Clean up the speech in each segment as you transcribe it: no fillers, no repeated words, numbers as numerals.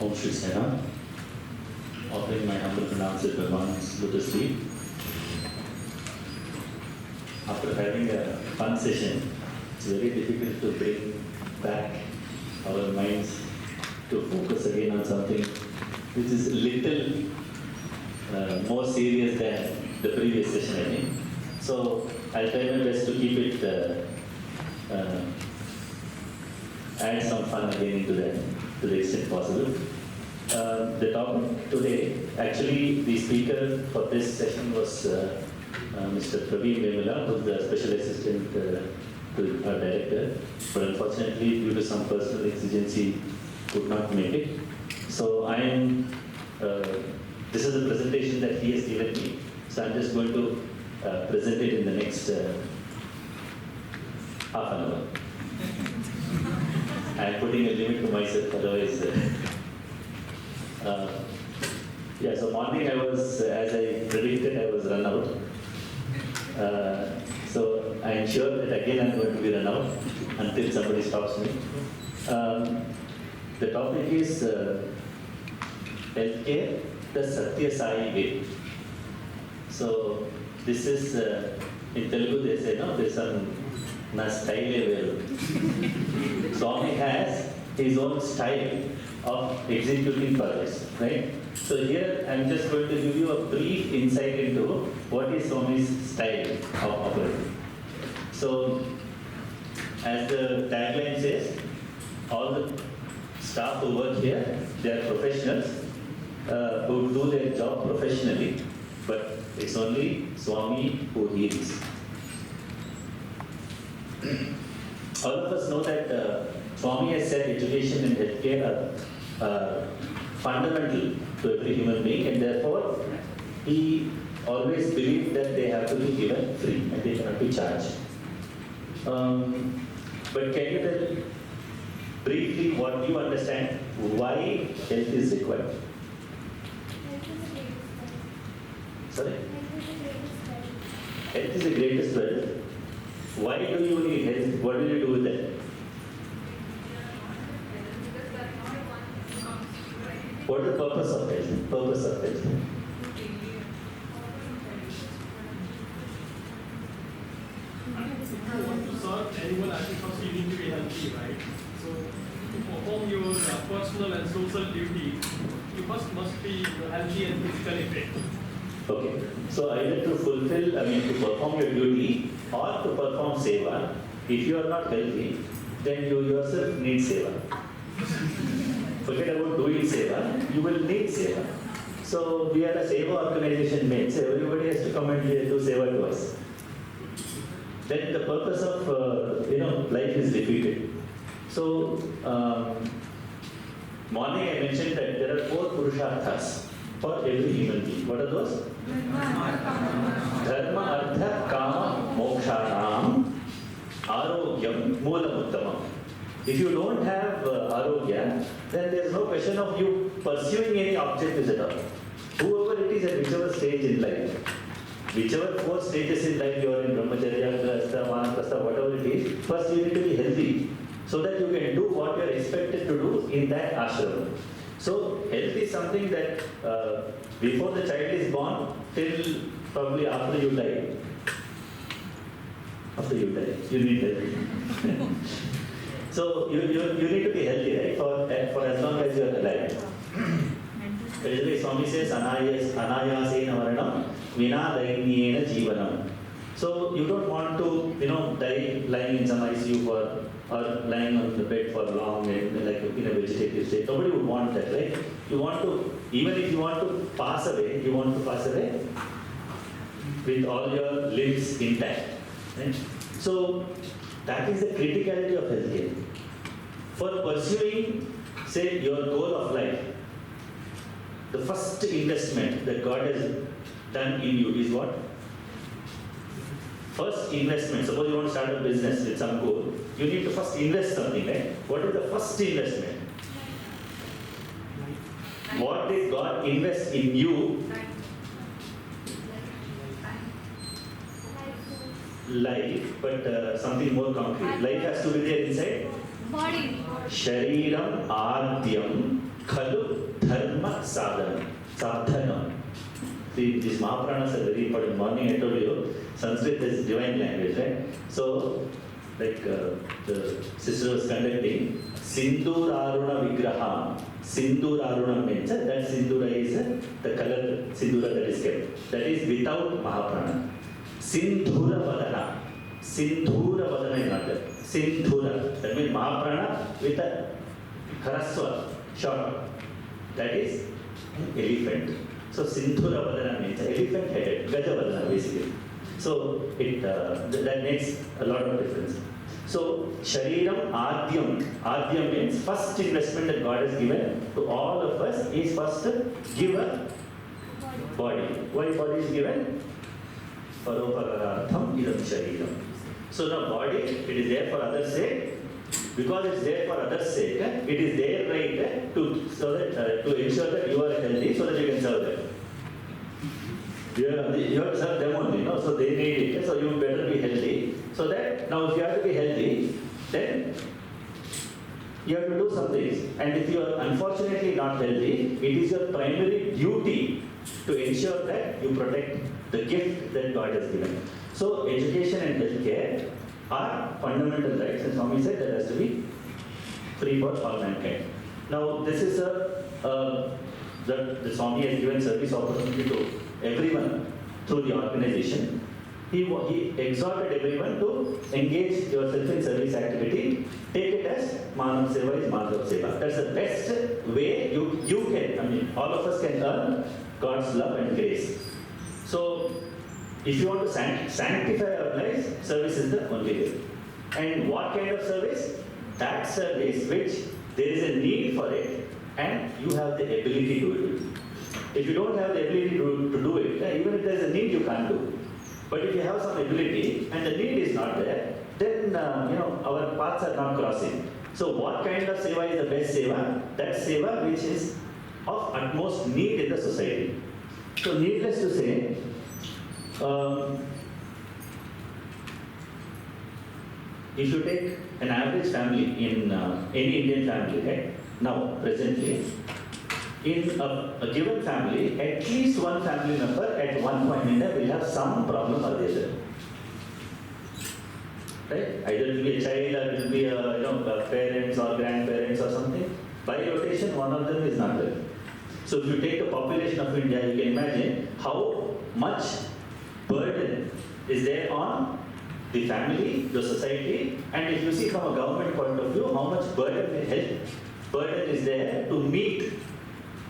Om Shri Sena, offering my humble pronounced remarks to the sleep. After having a fun session, it's very difficult to bring back our minds to focus again on something which is a little more serious than the previous session, I think. So I'll try my best to keep it, add some fun again into that to the extent possible. The topic today, actually the speaker for this session was Mr. Praveen Vemula, who is the special assistant to our director, but unfortunately due to some personal exigency could not make it. So I am, this is a presentation that he has given me, so I'm just going to present it in the next half an hour. I'm putting a limit to myself, otherwise. Yeah, so morning I was, as I predicted, I was run out. So I am sure that again I'm going to be run out until somebody stops me. The topic is healthcare, the Sathya Sai way. So this is, in Telugu they say, no, there's some style available. Swami has his own style of executing projects, right? So here I'm just going to give you a brief insight into what is Swami's style of operating. So as the tagline says, all the staff who work here, they are professionals who do their job professionally, but it's only Swami who heals. All of us know that Swami has said education and healthcare are fundamental to every human being, and therefore he always believed that they have to be given free and they cannot be charged. But can you tell briefly what you understand why health is required? Sorry? Health is the greatest wealth. Why do you need health? What do you do with that? What is the purpose of health? Purpose of health. If you want to serve anyone, I think first you need to be healthy, right? So to perform your personal and social duty, you first must be healthy and physically fit. Okay. So either to fulfill, to perform your duty or to perform seva, if you are not healthy, then you yourself need seva. Forget about doing seva, you will need seva. So we are a seva organization, means everybody has to come and do seva to us. Then the purpose of life is defeated. So morning I mentioned that there are 4 purusharthas for every human being. What are those? Dharma, Artha, Kama, Mokshanam, Arogyam, Moolam Uttamam. If you don't have Arogya, then there is no question of you pursuing any objectives at all. Whoever it is at whichever stage in life, whichever 4 stages in life you are in, Brahmacharya, Grahastha, Vanaprastha, whatever it is, first you need to be healthy so that you can do what you are expected to do in that ashram. So health is something that before the child is born till probably after you die. After you die, you need health. So you need to be healthy, right? For as long as you are alive. Usually Swami says, Anayasena Varanam, Vina Dainiyena Jivanam. So you don't want to, die lying in some ICU or lying on the bed for long and like in a vegetative state. Nobody would want that, right? You want to, even if you want to pass away, you want to pass away with all your limbs intact. Right? So that is the criticality of healthcare. For pursuing, say, your goal of life, the first investment that God has done in you is what? First investment. Suppose you want to start a business with some goal, you need to first invest something, right? What is the first investment? What did God invest in you? Life, but something more concrete. Life has to be there inside. Body. Shariram Adyam Khalu these Mahapranas are very important. Morning I told you, Sanskrit is divine language, right? So, like the sister was conducting, Sindur Aruna Vigraham. Sindur Aruna means that Sindura is the color Sindura that is kept. That is without Mahaprana. Sindhura Vadana. Sindhura Vadana is not there. Sindhura. That means Mahaprana with a Haraswa, short. That is elephant. So Sindhura Vadana means elephant headed, Gaja Vadana basically. So that makes a lot of difference. So Shariram Adhyam. Adhyam means first investment that God has given to all of us is first to give a body. Why body is given? Paropagaratham idam Shariram. So now body, it is there for others' sake. Because it's there for others' sake, it is their right to ensure that you are healthy so that you can serve them. You have to serve them only, no? So they need it. So you better be healthy. So that now if you have to be healthy, then you have to do some things. And if you are unfortunately not healthy, it is your primary duty to ensure that you protect the gift that God has given. So education and healthcare are fundamental rights, and Swami said that has to be free for all mankind. Now this is the Swami has given service opportunity to everyone through the organization. He exhorted everyone to engage yourself in service activity. Take it as Manav Seva is Madhav Seva. That's the best way you can, all of us can earn God's love and grace. So, if you want to sanctify our lives, service is the only way. And what kind of service? That service which there is a need for it and you have the ability to do it. If you don't have the ability to do it, even if there is a need, you can't do. But if you have some ability and the need is not there, then our paths are not crossing. So what kind of seva is the best seva? That seva which is of utmost need in the society. So needless to say, if you take an average family in any Indian family, right? Now, presently, in a given family, at least one family member at one point in time will have some problem or the other. Right? Either it will be a child or it will be parents or grandparents or something. By rotation, one of them is not there. So if you take the population of India, you can imagine how much burden is there on the family, the society, and if you see from a government point of view, how much burden is there to meet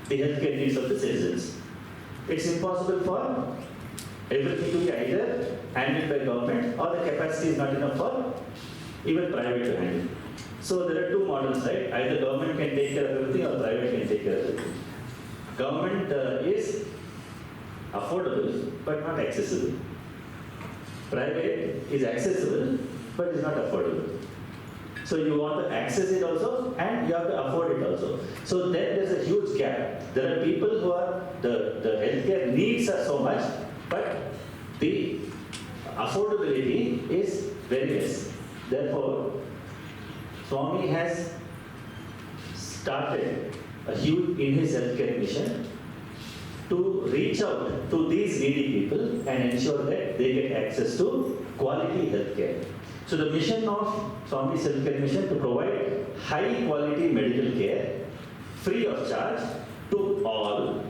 the healthcare needs of the citizens. It's impossible for everything to be either handled by government or the capacity is not enough for even private to handle. So there are two models, right? Either government can take care of everything or private can take care of everything. Government is affordable but not accessible. Private is accessible but is not affordable. So you want to access it also and you have to afford it also. So then there's a huge gap. There are people who are, the healthcare needs are so much, but the affordability is very less. Therefore, Swami has started a huge in his healthcare mission to reach out to these needy people and ensure that they get access to quality healthcare. So the mission of Swami's healthcare mission to provide high quality medical care free of charge to all,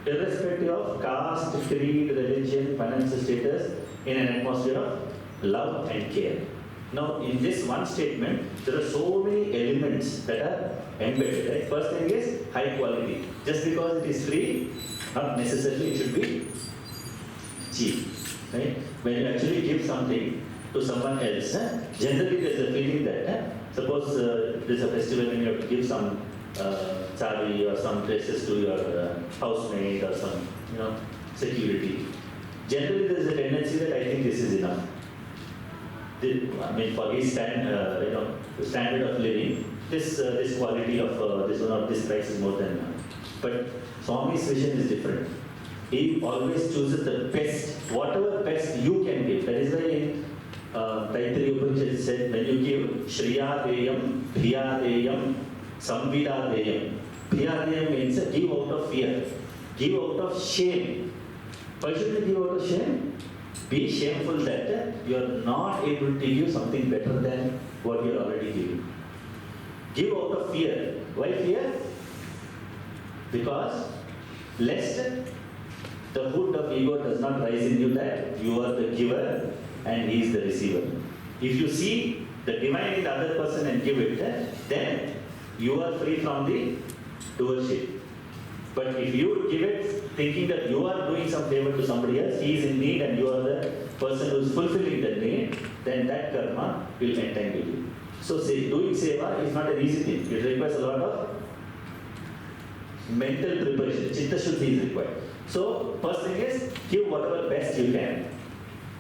irrespective of caste, creed, religion, financial status, in an atmosphere of love and care. Now, in this one statement, there are so many elements that are embedded. Right? First thing is high quality. Just because it is free, not necessarily it should be cheap. Right? When you actually give something to someone else, generally there is a feeling that suppose there is a festival and you have to give some sari or some dresses to your housemaid or some security. Generally there is a tendency that I think this is enough. For his standard of living, this quality of this one or this price is more than enough. But Swami's vision is different. He always chooses the best, whatever best you can give. That is why in Taittiriya Upanishad said, when you give Shriyadeyam, Bhiyadeyam, Samvidadeyam. Bhiyadeyam means give out of fear, give out of shame. Why should you give out of shame? Be shameful that you are not able to give something better than what you are already giving. Give out of fear. Why fear? Because lest the hood of ego does not rise in you that you are the giver and he is the receiver. If you see the divine in the other person and give it, then you are free from the doership. But if you give it thinking that you are doing some favor to somebody else, he is in need and you are the person who is fulfilling the need, then that karma will entangle you. So doing seva is not an easy thing. It requires a lot of mental preparation. Chitta Shuddhi is required. So first thing is, give whatever best you can,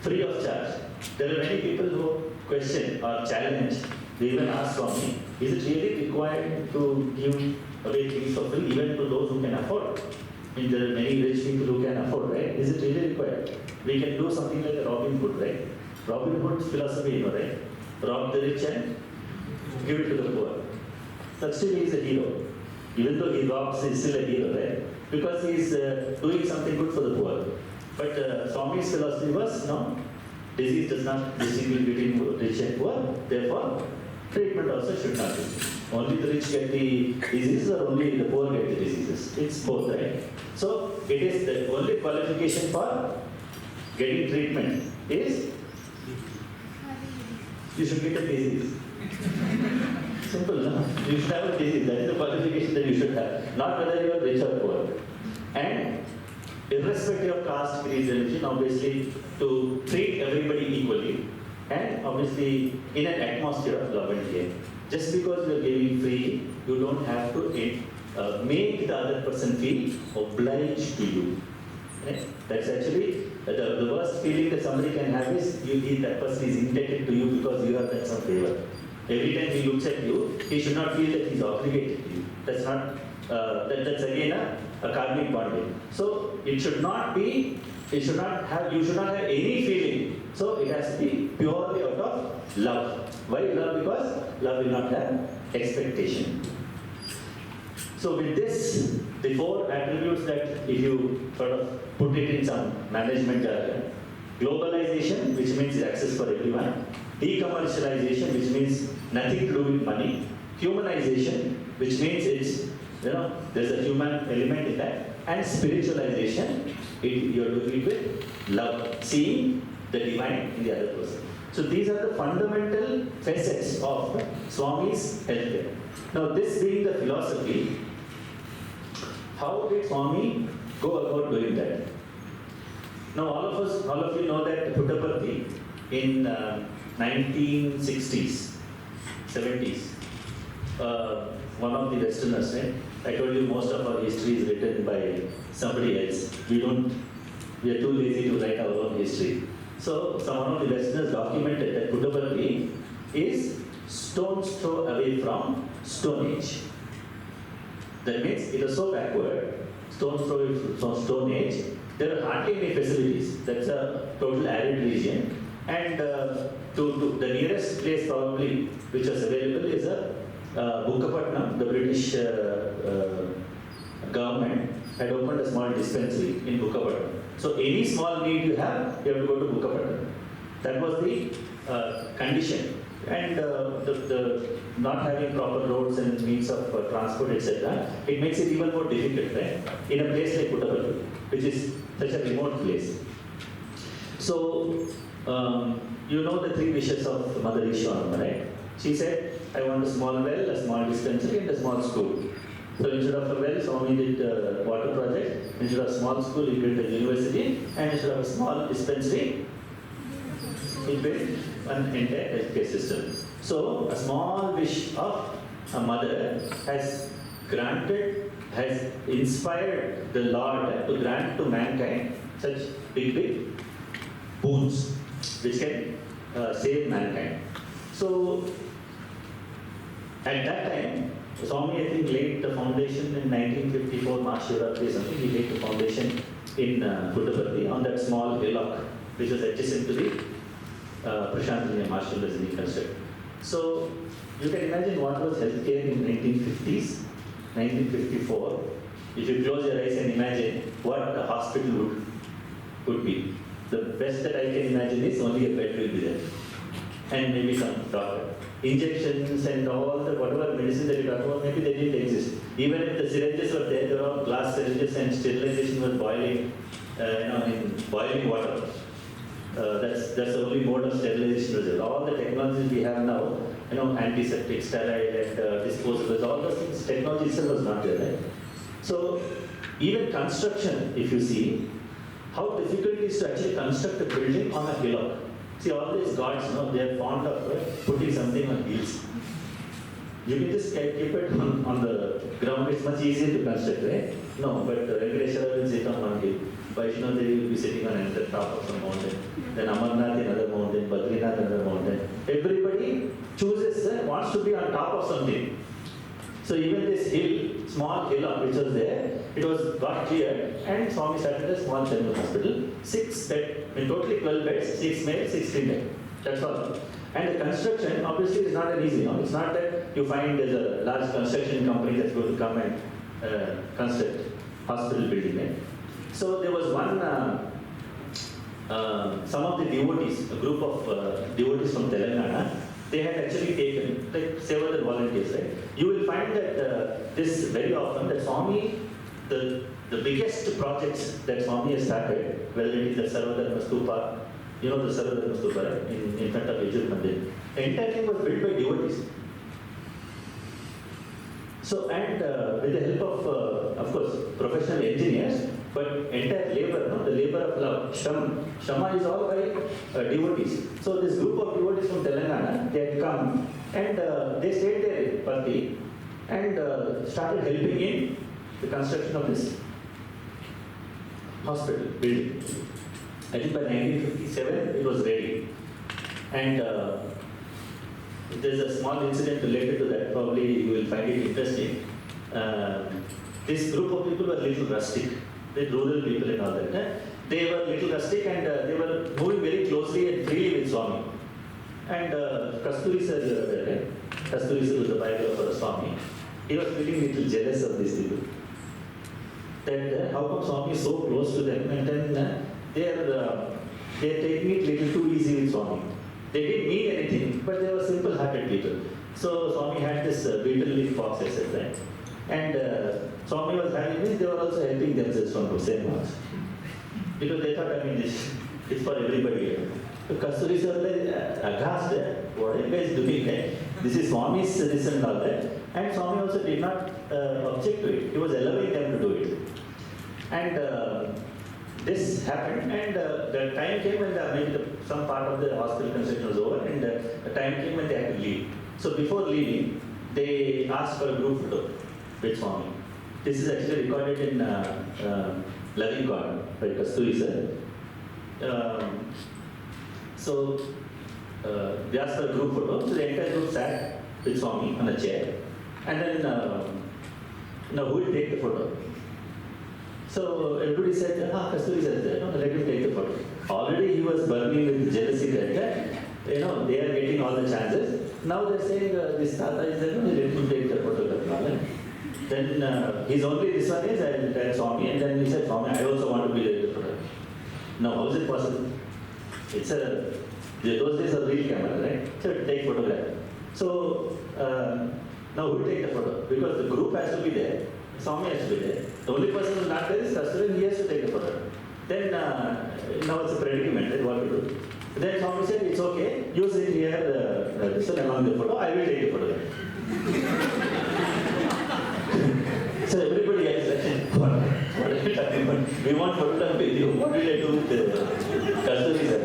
free of charge. There are many people who question or challenge. They even ask from me, is it really required to give away things for free even to those who can afford? I mean, there are many rich people who can afford, right? Is it really required? We can do something like a Robin Hood, right? Robin Hood's philosophy, you know, right? Rob the rich and give it to the poor. But still he is a hero. Even though he robs, he is still a hero, right? Because he is doing something good for the poor. But Swami's philosophy was, no, disease does not distinguish between rich and poor, therefore treatment also should not be. Only the rich get the diseases or only the poor get the diseases. It's both, right? So it is the only qualification for getting treatment is you should get a disease. Simple, no? You should have a disease. That is the qualification that you should have. Not whether you are rich or poor. And irrespective of caste, creed, religion, obviously to treat everybody equally and obviously in an atmosphere of love and care. Just because you are giving free, you don't have to make the other person feel obliged to you. Right? That's actually the worst feeling that somebody can have is that person is indebted to you because you have done some favor. Every time he looks at you, he should not feel that he is obligated to you. That's not. That's again a karmic bonding. So it should not be. It should not have. You should not have any feeling. So it has to be purely out of love. Why love? Because love will not have expectation. So with this, the four attributes that if you sort of put it in some management jargon, globalization, which means access for everyone, decommercialization, which means nothing to do with money, humanization, which means it's, there's a human element in that, and spiritualization, you're doing it with love, seeing the divine in the other person. So these are the fundamental facets of Swami's healthcare. Now this being the philosophy, how did Swami go about doing that? Now all of you know that Puttaparthi in 1960s, 70s, one of the Westerners, right? I told you most of our history is written by somebody else. We are too lazy to write our own history. So one of the Westerners documented that Puttaparthi is stone's throw away from Stone Age. That means it is so backward, stone's throw away from Stone Age, there are hardly any facilities. That's a total arid region. And to the nearest place probably which was available is Bukkapatnam. The British government had opened a small dispensary in Bukkapatnam. So any small need you have to go to Bukkapatnam. That was the condition. And the not having proper roads and means of transport, etc., it makes it even more difficult, right? In a place like Puttaparthi, which is such a remote place. So, you know the three wishes of Mother Ishwarama, right? She said, I want a small well, a small dispensary, and a small school. So instead of a well, Swami did a water project. Instead of a small school, he built a university. And instead of a small dispensary, he built an entire healthcare system. So a small wish of a mother has inspired the Lord to grant to mankind such big boons which can save mankind. So at that time, Swami I think laid the foundation in 1954, March Shivratri something, he laid the foundation in Puttaparthi on that small hillock which was adjacent to the Prashantaniya Marshall as he constructed. So you can imagine what was healthcare in 1950s, 1954. If you close your eyes and imagine what a hospital would could be. The best that I can imagine is only a bed will be there. And maybe some doctor. Injections and all the whatever medicine that you talk about, maybe they didn't exist. Even if the syringes were there, there were glass syringes and sterilization was boiling, in boiling water. That's the only mode of sterilization was there. All the technologies we have now, antiseptic, sterile, and disposables, all those things, technology itself was not there, right? So even construction, if you see, how difficult it is to actually construct a building on a hillock. See, all these gods, they are fond of putting something on hills. You can just keep it on the ground, it's much easier to construct, right? No, but Venkateshwara will sit on one hill. Vaishnavi will be sitting on the top of some mountain. Then Amarnath another mountain, Badrinath another mountain. Everybody chooses, wants to be on top of something. So even this hill, small hillock which was there, it was got cleared and Swami started a small general hospital, 6 beds, totally 12 beds, 6 male, 6 female. That's all. And the construction obviously is not an easy one. It's not that you find there's a large construction company that's going to come and construct hospital building. Right? So there was one, some of the devotees, a group of devotees from Telangana, they had actually taken, like several volunteers, right? You will find that this very often, that Swami, the biggest projects that Swami has started, whether it is the Sarvadharma Stupa, the Sarvadharma Stupa, right? In front of Vijay Mandir, the entire thing was built by devotees. So, and with the help of course, professional engineers, but entire labor, the labor of love, Shama is all by devotees. So this group of devotees from Telangana, they had come and they stayed there in Patti and started helping in the construction of this hospital building. I think by 1957 it was ready. And there's a small incident related to that, probably you will find it interesting. This group of people were a little rustic, the rural people and all that. They were a little rustic and they were moving very closely and freely with Swami. And Kasturi sir, you are there, right? Kasturi sir was the biographer of Swami. He was feeling a little jealous of these people. That how come Swami is so close to them, and then they're taking it a little too easy with Swami. They didn't mean anything, but they were simple-hearted people. So Swami had this beetle leaf box, etc. And Swami was having this, they were also helping themselves from the same box. Because they thought, it's for everybody. So Kasturi sir was aghast, what are you guys doing? This is Swami's this and all that. And Swami also did not object to it. He was allowing them to do it. And this happened, and the time came when maybe some part of the hospital construction was over, and the time came when they had to leave. So before leaving, they asked for a group photo with Swami. This is actually recorded in Loving God by Kasturi sir. So they asked for a group photo. So the entire group sat with Swami on a chair, and then who will take the photo? So everybody said, Kasturi said, let him take the photo. Already he was burning with jealousy that, they are getting all the chances. Now they're saying this Tata is there, let him take the photograph. Then his only this one is, I'll tell Swami, and then he said, Swami, I also want to be there in the photograph. Now, how is it possible? It's those days of real camera, right? So take photograph. So now who will take the photo? Because the group has to be there. Swami has to be there. The only person who is not there is Kasturi, and he has to take the photo. Then now it's a predicament, right? What to do? Then Swami said, it's okay, you sit here, this one along the photo, I will take the photograph. So everybody else said, what are you talking about? We want photograph with you. What will I do with Kasturi sir?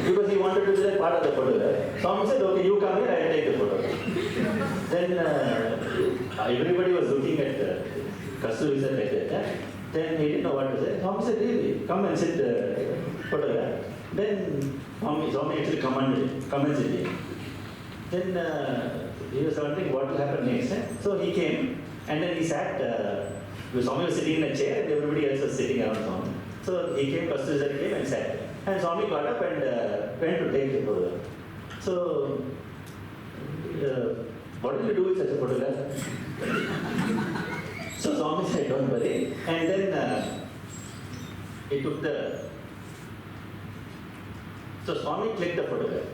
Because he wanted to be that part of the photograph. Swami said, okay, you come here, I will take the photograph. Then everybody was looking at Kasturi sir like that. Then he didn't know what to say. Swami said, really, come and sit photograph. Then Swami actually commanded him, come and sit here. Then he was wondering what will happen next. So he came and then he sat, Swami was sitting in a chair and everybody else was sitting around Swami. So he came, Kasturi sir came and sat. And Swami got up and went to take the photograph. So, what will you do with such a photograph? So Swami said, don't worry. And then he took the So Swami clicked the photograph.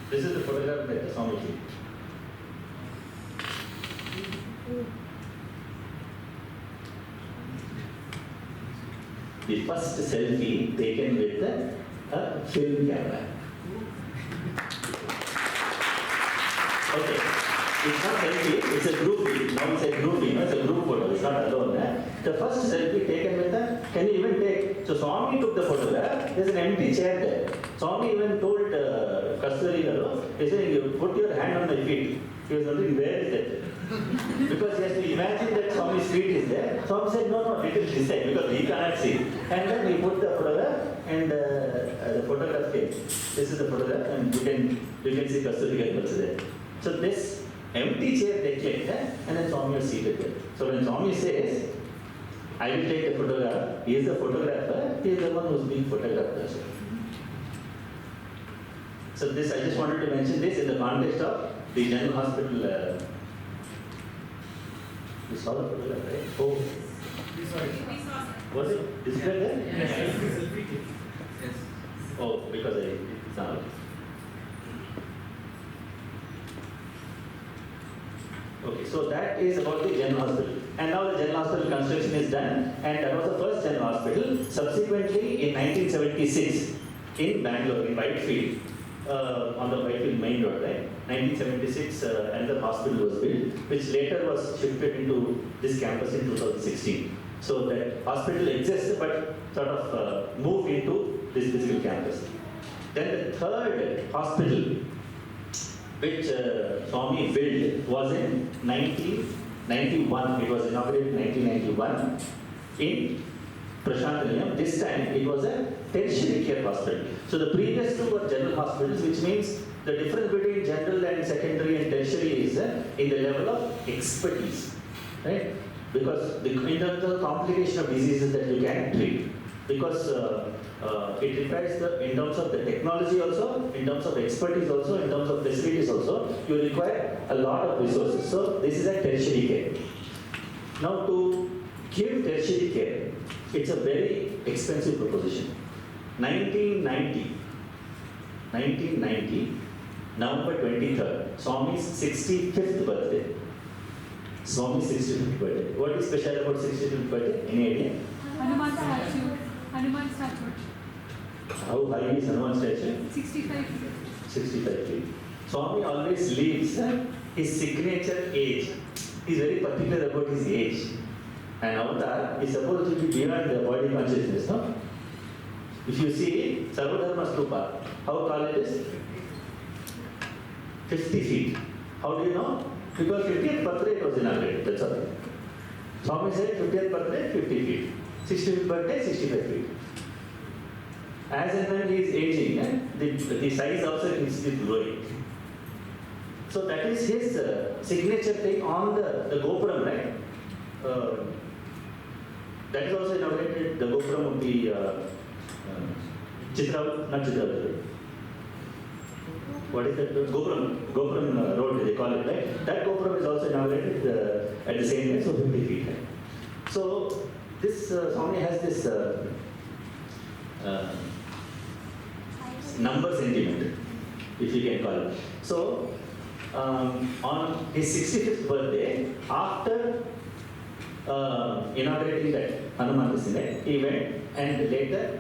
This is the photograph that Swami clicked. The first selfie taken with a film camera. Okay, it's not selfie, it's a group. Now it's a group, it's a group photo, it's not alone. The first selfie taken with a, can you even take, so Swami took the photograph, there's an empty chair there. Swami even told Kasturi, he said, you put your hand on my feet. He was wondering, where is it? Because he has to imagine that Swami's feet is there. Swami said, no, it is this side, because he cannot see. And then he put the photograph, and the photograph came. This is the photograph, and you can see Kasturi also there. So this empty chair they clicked, and then Swami was seated there. So when Swami says, I will take the photograph, he is the photographer, he is the one who is being photographed also. So this, I just wanted to mention this in the context of the General Hospital. You saw the photograph, right? Oh. We saw it. Was it displayed there? Yes. Yes. Oh, because it's not. Okay, so that is about the General Hospital. And now the General Hospital construction is done, and that was the first General Hospital. Subsequently, in 1976, in Bangalore, in Whitefield, on the Whitefield main road, right? 1976, another hospital was built, which later was shifted into this campus in 2016. So that hospital exists, but sort of moved into this physical campus. Then the third hospital, which Swami built, was in 1991. It was inaugurated in 1991 in Prashantaniam. This time it was a tertiary care hospital. So the previous two were general hospitals, which means the difference between general and secondary and tertiary is in the level of expertise, right? Because in terms of complication of diseases that you can treat, because it requires in terms of the technology also, in terms of expertise also, in terms of facilities also, you require a lot of resources. So this is a tertiary care. Now to give tertiary care, it's a very expensive proposition. 1990, November 23rd, Swami's 65th birthday. Swami's 65th birthday. What is special about 65th birthday? Any idea? Hanuman statue. Hanuman statue. How high is Hanuman statue? 65 feet. 65 feet. Swami always leaves his signature age. He is very particular about his age. And avatar is supposed to be beyond the body consciousness, no? If you see Sarvadharma Stupa, how tall it is? 50 feet. How do you know? Because 50th birthday it was inaugurated, that's all. Swami said 50th birthday, 50 feet. 65th birthday, 65 feet. As and when he is aging, the size also is growing. So that is his signature thing on the Gopuram, right? That is also inaugurated, the Gopuram of the not Chitra. What is that? Gopuram road, they call it, right? That Gopuram is also inaugurated at the same time, so 50 feet. Right? So this Swami has this number sentiment, if you can call it. So on his 65th birthday, after inaugurating that Hanuman Sinai, he went and later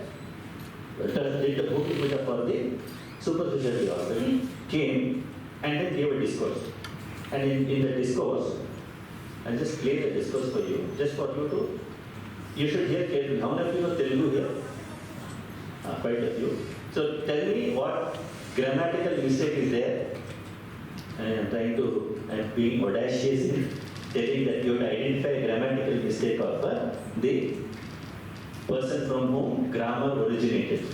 did the booking puja for the super specialty hospital, came and then gave a discourse. And in the discourse, I'll just play the discourse for you, just for you to, you should hear carefully. How many of you know Telugu here? Quite a few. So tell me what grammatical mistake is there. I'm being audacious in telling that you have to identify a grammatical mistake of the person from whom grammar originated.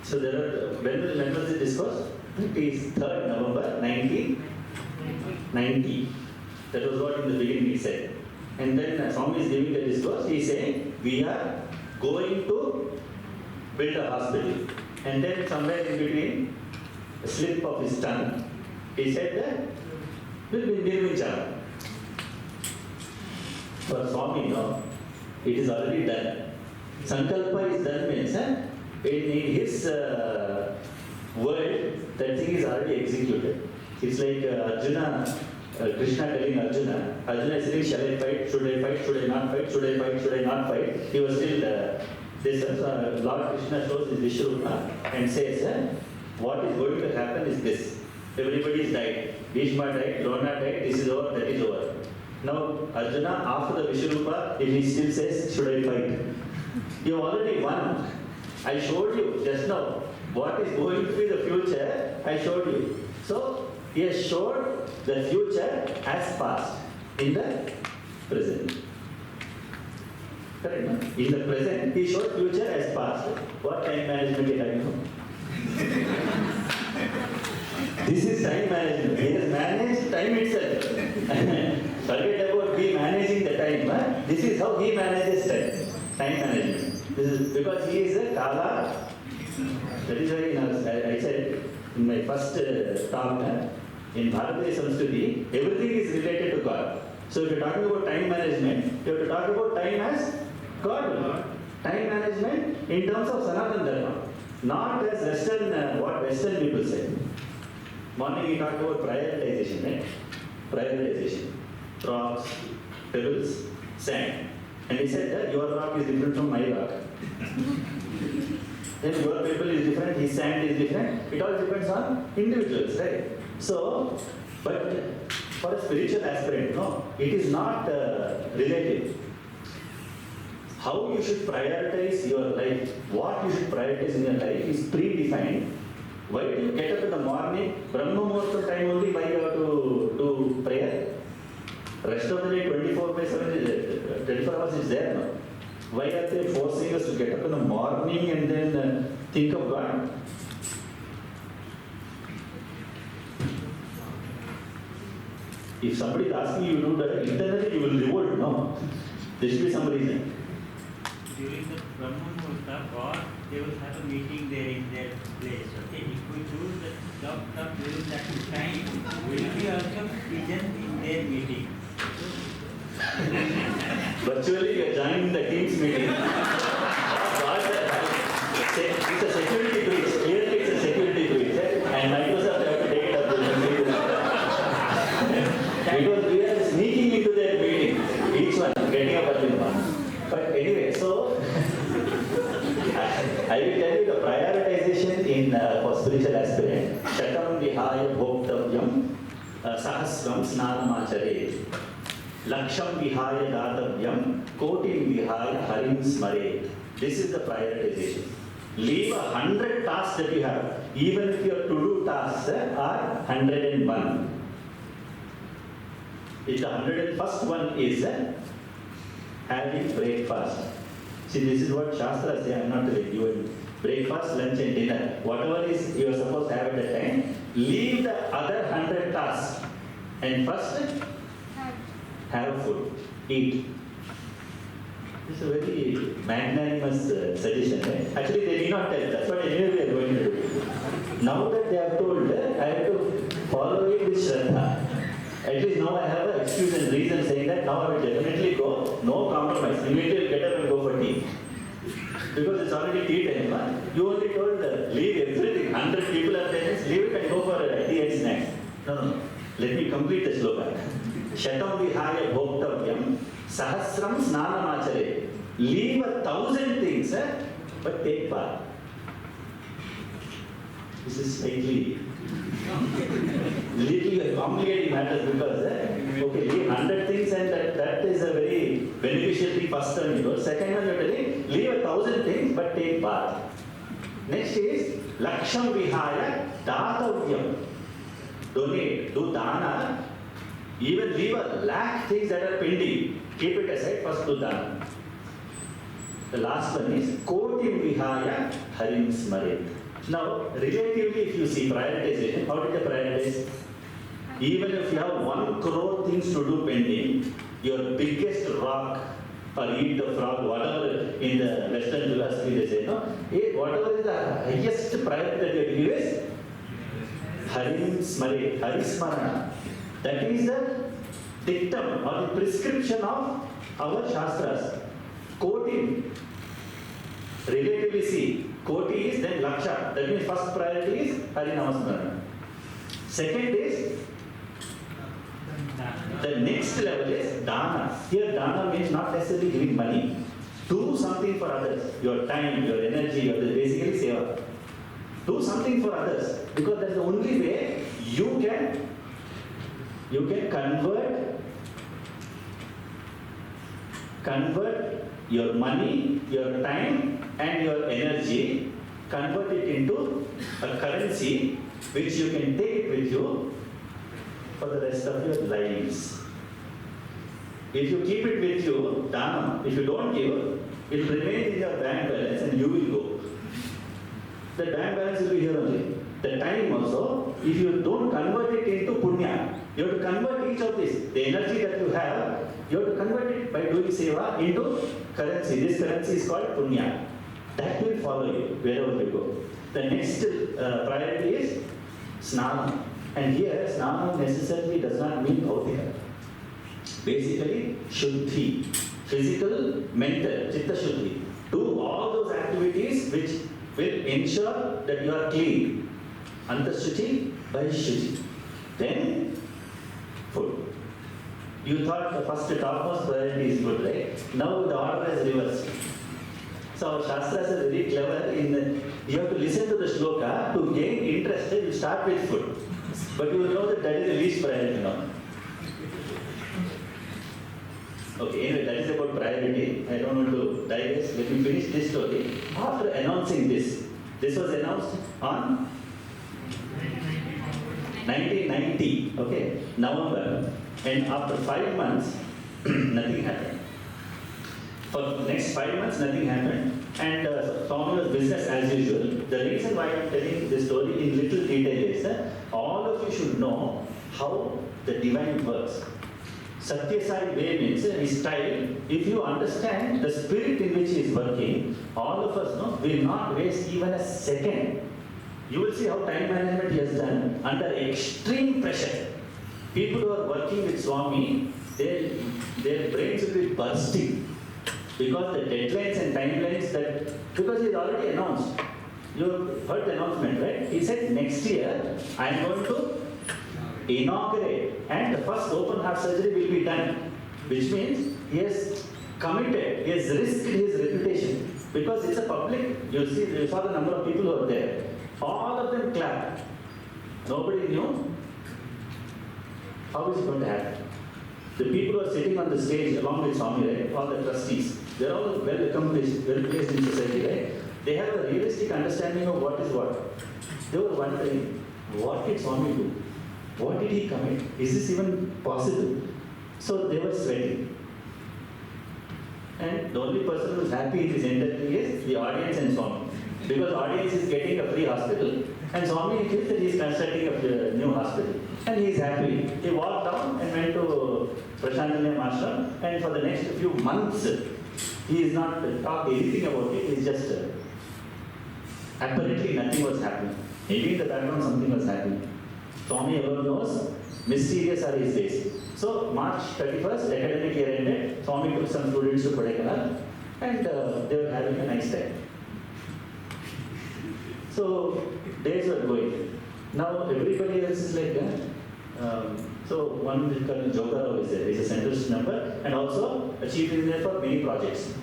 So there are, when was it discussed? It is 3rd November 1990. That was what in the beginning he said. And then Swami is giving the discourse, he is saying, we are going to build a hospital. And then somewhere in between, a slip of his tongue, he said that, will be Nirvinchana. For Swami, no, it is already done. Sankalpa is done means, in his world, that thing is already executed. It's like Arjuna, Krishna telling Arjuna, Arjuna is saying, shall I fight, should I fight, should I not fight, should I fight, should I not fight? He was still this. Lord Krishna shows his Vishwarupa and says, what is going to happen is this. Everybody is died. Bhishma died, Drona died, this is over, that is over. Now Arjuna, after the Vishwarupa, if he still says, should I fight? You have already won. I showed you just now what is going to be the future. I showed you. So he has showed the future as past in the present. Correct, no? In the present, he showed future as past. What time management you have, you know? This is time management. He has managed time itself. Forget about he managing the time. This is how he manages time. Time management. This is because he is a Kala. That is why I said in my first talk, in Bharatiya Samskruti, everything is related to God. So if you're talking about time management, you have to talk about time as God. Time management in terms of Sanatana Dharma, not as Western, what Western people say. Morning we talked about prioritization, right? Prioritization. Rocks, pebbles, sand. And he said that your rock is different from my rock. Then your pebble is different, his sand is different. It all depends on individuals, right? So, but for a spiritual aspirant, no, it is not relative. How you should prioritize your life, what you should prioritize in your life is predefined. Why do you get up in the morning, Brahma Muhurta time only, why you have to do prayer? Rest of the day, 24/7, 24 hours is there now. Why are they forcing us to get up in the morning and then think of God? If somebody is asking you to do that, internally you will revolt, no? There should be some reason. During the Brahma Muhurta, God, they will have a meeting there in their place. Okay, if we choose the doctor during that time, will we also present in their meeting? Virtually, you are joining the team's meeting. It's a security breach. Clearly, it's a security breach. And Microsoft have to take it up. Because we are sneaking into their meeting. Each one, getting up early in the morning. But anyway, so I will tell you the prioritization in for spiritual aspirant. Shatam vihaya bhoktavyam sahasram snanamachare. Laksham vihaya datavyam kotim vihaya harim smare. This is the prioritization. Leave 100 tasks that you have, even if your to-do tasks are 101. If the 101st one is having breakfast. See, this is what Shastra says. I am not telling you. Breakfast, lunch and dinner. Whatever is you are supposed to have at that time, leave the other 100 tasks. And first, have food. Eat. This is a very magnanimous suggestion. Right? Actually, they did not tell. That's what anyway we are going to do. Now that they have told, I have to follow it with Shraddha. At least now I have an excuse and reason saying that now I will definitely go, no compromise. Immediately get up and go for tea. Because it's already tea time. You only told leave everything. 100 people are there, leave it and go for tea and snacks. No. Let me complete the slogan. Shatam vihaya bhoktavyam sahasram snanamachare. Leave 1,000 things, but take part. This is slightly little complicated matters because okay, leave 100 things and that is a very beneficial thing first term you know. Second one you're telling leave 1,000 things but take part. Next is Laksham Vihaya Datavyam. Donate, do dana, even leave 1,00,000 things that are pending. Keep it aside, first do dana. The last one is Kotim Vihaya Harim Smaret. Now, relatively, if you see prioritization, how did they prioritize? Even if you have 1 crore things to do pending, your biggest rock or eat the frog, whatever in the Western philosophy they say, no? Whatever is the highest priority that you have to give is Harim Smaret, Harismarana. That is the dictum or the prescription of our Shastras. Koti, relatively see, Koti is then Laksha. That means first priority is Harinamasamana. Second is, the next level is Dana. Here Dana means not necessarily giving money. Do something for others. Your time, your energy, basically seva. Do something for others. Because that's the only way you can convert your money, your time and your energy, convert it into a currency which you can take with you for the rest of your lives. If you keep it with you, Dhanam, if you don't give, it will remain in your bank balance and you will go. The bank balance will be here only. The time also, if you don't convert it into punya, you have to convert each of this. The energy that you have, you have to convert it by doing seva into currency. This currency is called punya. That will follow you wherever you go. The next priority is snana. And here, snana necessarily does not mean bhautika. Basically, shuddhi. Physical, mental, chitta shuddhi. Do all those activities which will ensure that you are clean. Antashuchi, Bahishuchi. Then, food. You thought the first topmost priority is food, right? Now the order is reversed. So our Shastras are very clever you have to listen to the shloka to gain interest. You start with food. But you will know that is the least priority now. Okay, anyway, that is about priority. I don't want to digest. Let me finish this story. After announcing this was announced on 1990, okay, November. And after 5 months, nothing happened. For the next 5 months, nothing happened. And Swami was business as usual. The reason why I am telling this story in little detail is that all of you should know how the divine works. Sathya Sai way means his style. If you understand the spirit in which he is working, all of us will not waste even a second. You will see how time management he has done under extreme pressure. People who are working with Swami, their brains will be bursting because the deadlines and timelines because he has already announced. You heard the announcement, right? He said next year I am going to inaugurate and the first open heart surgery will be done, which means he has committed, he has risked his reputation because it's a public. You saw the number of people who are there. All of them clapped. Nobody knew how is it going to happen. The people who are sitting on the stage along with Swami, right? All the trustees, they're all well accomplished, well placed in society, right? They have a realistic understanding of what is what. They were wondering, what did Swami do? What did he commit? Is this even possible? So they were sweating. And the only person who is happy in this entire thing is the audience and Swami. Because the audience is getting a free hospital and Swami feels that he is constructing a new hospital. And he is happy. He walked down and went to Prashantalayam Ashram, and for the next few months, he is not talked anything about it. He is just apparently nothing was happening. Maybe in the background something was happening. Swami alone knows, mysterious are his days. So March 31st, academic year ended. Swami took some students to Kodaikanal and they were having a nice time. So days were going. Now everybody else is like, so one is called Joker is there. He's a centrist member and also a chief engineer for many projects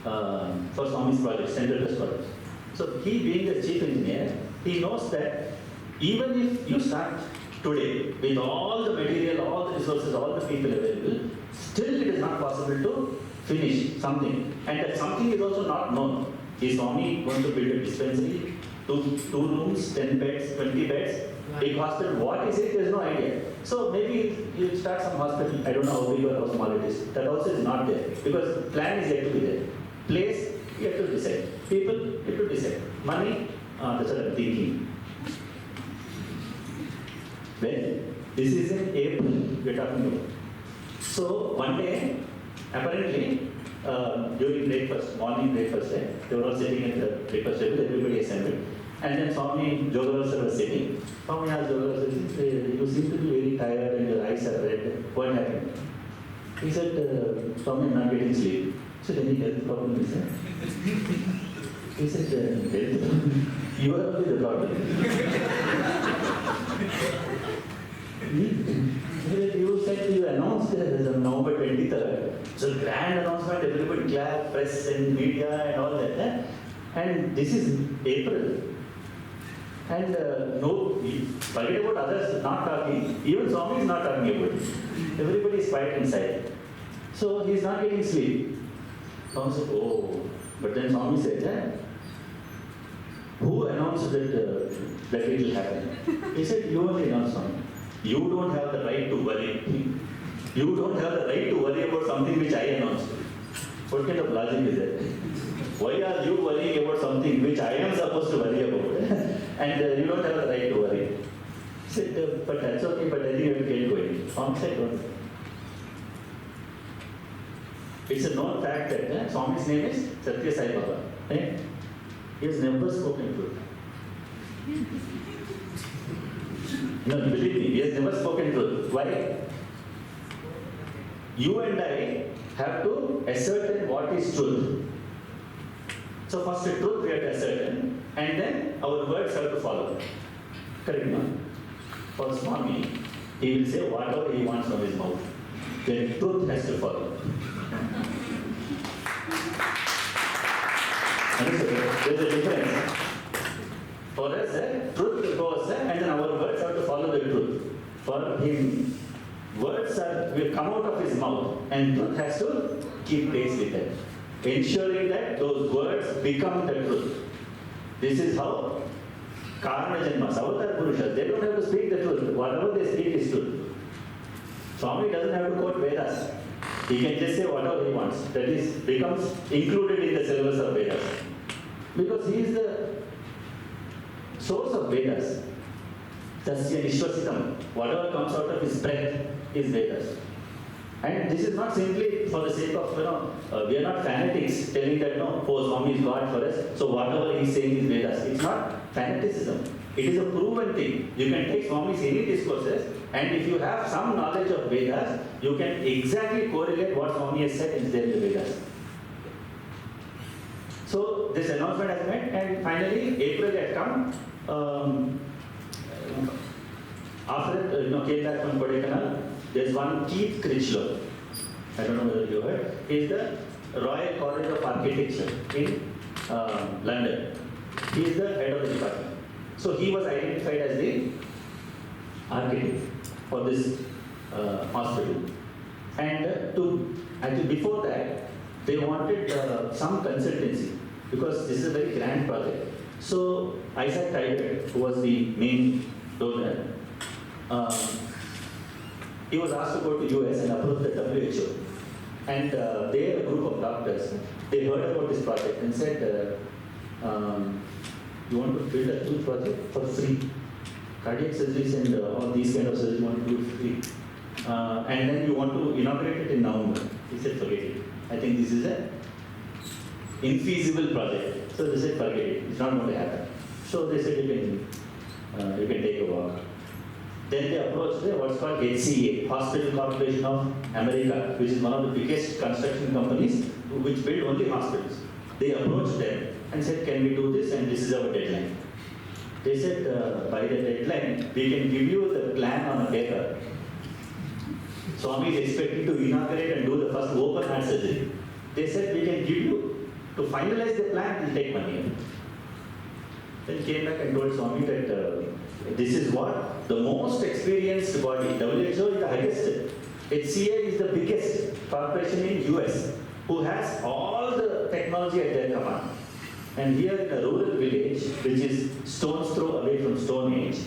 for Swami's projects, central trust projects. So he being the chief engineer, he knows that even if you start today with all the material, all the resources, all the people available, still it is not possible to finish something. And that something is also not known. Is Swami going to build a dispensary, two rooms, 10 beds, 20 beds? Big hospital, what is it? There is no idea. So maybe you start some hospital, I don't know how big or how small it is. That also is not there. Because plan is yet to be there. Place, yet to decide. People, yet to decide. Money, that's what I'm thinking. Well, this is in April we're talking about. So one day, apparently, during breakfast, morning breakfast, they were all sitting at the breakfast table, everybody assembled. And then Swami Jogavar sir was sitting. Swami asked Jogavar sir, you seem to be very tired and your eyes are red. What happened? He said, Swami, I'm not getting sleep. So then he health problem, he said. He said, health problem? You are only the problem. You said you announced this on November 23rd. So grand announcement, everybody clap, press and media and all that. And this is April. And no, forget about others not talking. Even Swami is not talking about it. Everybody is quiet inside. So he is not getting sleep. Swami said, oh. But then Swami said, who announced that it will happen? He said, you only announced, Swami. You don't have the right to worry. You don't have the right to worry about something which I announced. What kind of logic is that? Why are you worrying about something which I am supposed to worry about? And you don't have the right to worry. He said, but that's okay, but I think you have to get going. Swami said, what? It's a known fact that Swami's name is Sathya Sai Baba. Right? He has never spoken truth. No, believe me, he has never spoken truth. Why? You and I have to ascertain what is truth. So first the truth we have to ascertain, and then our words have to follow. Correct, no? For Swami, he will say whatever he wants from his mouth. Then truth has to follow. There's a difference. For us, truth goes, and then our words have to follow the truth. For him, words will come out of his mouth, and truth has to keep pace with it, ensuring that those words become the truth. This is how Karma Janmas, Avatar Purushas, they don't have to speak the truth. Whatever they speak is truth. Swami doesn't have to quote Vedas. He can just say whatever he wants. That is, becomes included in the syllabus of Vedas. Because he is the source of Vedas. Tasya Nishwasitam. Whatever comes out of his breath is Vedas. And this is not simply for the sake of, we are not fanatics telling that, no, oh, Swami is God for us, so whatever he is saying is Vedas. It's not fanaticism. It is a proven thing. You can take Swami's any discourses, and if you have some knowledge of Vedas, you can exactly correlate what Swami has said is there in the Vedas. So this announcement has made, and finally April had come. After came back from Kodaikanal, there's one Keith Critchlow. I don't know whether you heard. He is the Royal College of Architecture in London. He is the head of the department. So he was identified as the architect for this hospital. And actually before that, they wanted some consultancy because this is a very grand project. So Isaac Tiger, who was the main donor, he was asked to go to US and approach the WHO. And they, a group of doctors, they heard about this project and said, you want to build a huge project for free. Cardiac surgeries and all these kind of surgeries you want to do free. And then you want to inaugurate it in November. He said, forget it. I think this is an infeasible project. So they said, forget it. It's not going to happen. So they said, you can take a walk. Then they approached what's called HCA, Hospital Corporation of America, which is one of the biggest construction companies which build only hospitals. They approached them and said, can we do this, and this is our deadline. They said, by the deadline, we can give you the plan on a paper. Swami is expecting to inaugurate and do the first open heart surgery. They said, we can give you, to finalize the plan, it will take 1 year. Then came back and told Swami that this is what the most experienced body, WHO is the highest, HCA is the biggest corporation in US, who has all the technology at their command. And here in a rural village, which is stone's throw away from Stone Age,